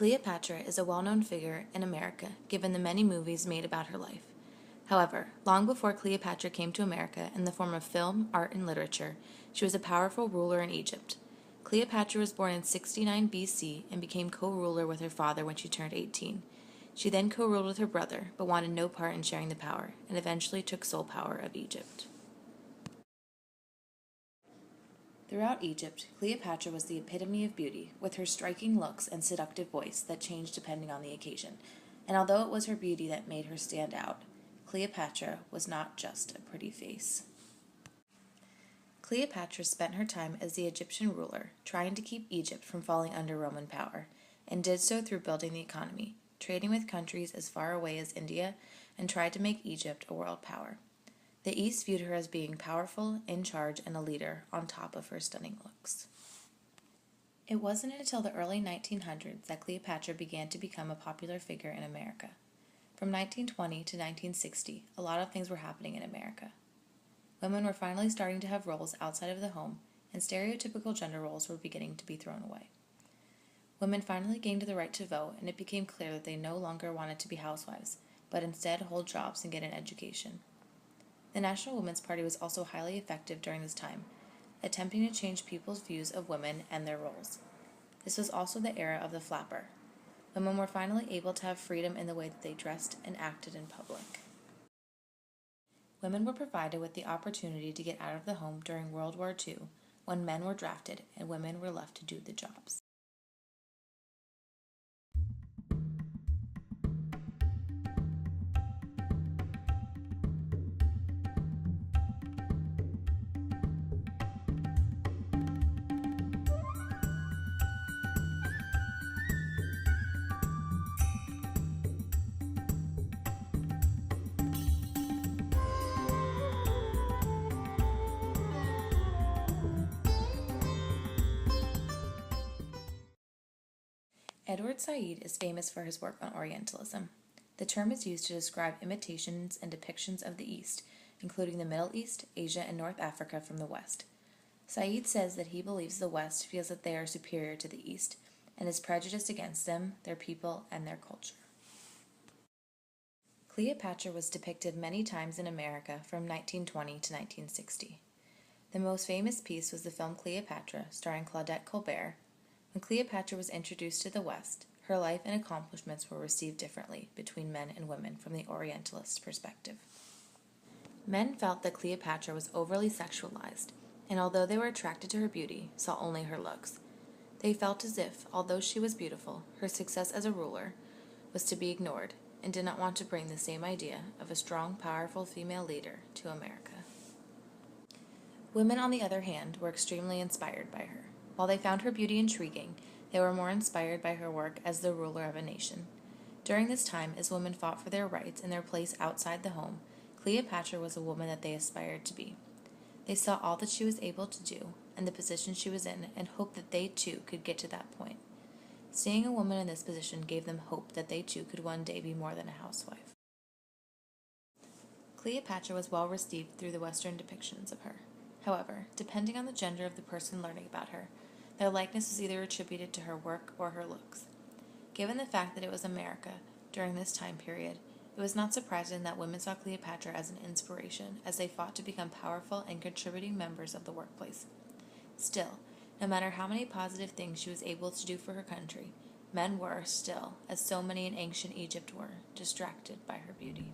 Cleopatra is a well-known figure in America, given the many movies made about her life. However, long before Cleopatra came to America in the form of film, art, and literature, she was a powerful ruler in Egypt. Cleopatra was born in 69 BC and became co-ruler with her father when she turned 18. She then co-ruled with her brother, but wanted no part in sharing the power, and eventually took sole power of Egypt. Throughout Egypt, Cleopatra was the epitome of beauty, with her striking looks and seductive voice that changed depending on the occasion. And although it was her beauty that made her stand out, Cleopatra was not just a pretty face. Cleopatra spent her time as the Egyptian ruler, trying to keep Egypt from falling under Roman power, and did so through building the economy, trading with countries as far away as India, and tried to make Egypt a world power. The East viewed her as being powerful, in charge, and a leader, on top of her stunning looks. It wasn't until the early 1900s that Cleopatra began to become a popular figure in America. From 1920 to 1960, a lot of things were happening in America. Women were finally starting to have roles outside of the home, and stereotypical gender roles were beginning to be thrown away. Women finally gained the right to vote, and it became clear that they no longer wanted to be housewives, but instead hold jobs and get an education. The National Women's Party was also highly effective during this time, attempting to change people's views of women and their roles. This was also the era of the flapper. Women were finally able to have freedom in the way that they dressed and acted in public. Women were provided with the opportunity to get out of the home during World War II, when men were drafted and women were left to do the jobs. Edward Said is famous for his work on Orientalism. The term is used to describe imitations and depictions of the East, including the Middle East, Asia, and North Africa from the West. Said says that he believes the West feels that they are superior to the East, and is prejudiced against them, their people, and their culture. Cleopatra was depicted many times in America from 1920 to 1960. The most famous piece was the film Cleopatra, starring Claudette Colbert. When Cleopatra was introduced to the West, her life and accomplishments were received differently between men and women from the Orientalist perspective. Men felt that Cleopatra was overly sexualized, and although they were attracted to her beauty, saw only her looks. They felt as if, although she was beautiful, her success as a ruler was to be ignored, and did not want to bring the same idea of a strong, powerful female leader to America. Women, on the other hand, were extremely inspired by her. While they found her beauty intriguing, they were more inspired by her work as the ruler of a nation. During this time, as women fought for their rights and their place outside the home, Cleopatra was a woman that they aspired to be. They saw all that she was able to do and the position she was in, and hoped that they too could get to that point. Seeing a woman in this position gave them hope that they too could one day be more than a housewife. Cleopatra was well received through the Western depictions of her. However, depending on the gender of the person learning about her, their likeness was either attributed to her work or her looks. Given the fact that it was America during this time period, it was not surprising that women saw Cleopatra as an inspiration as they fought to become powerful and contributing members of the workplace. Still, no matter how many positive things she was able to do for her country, men were still, as so many in ancient Egypt were, distracted by her beauty.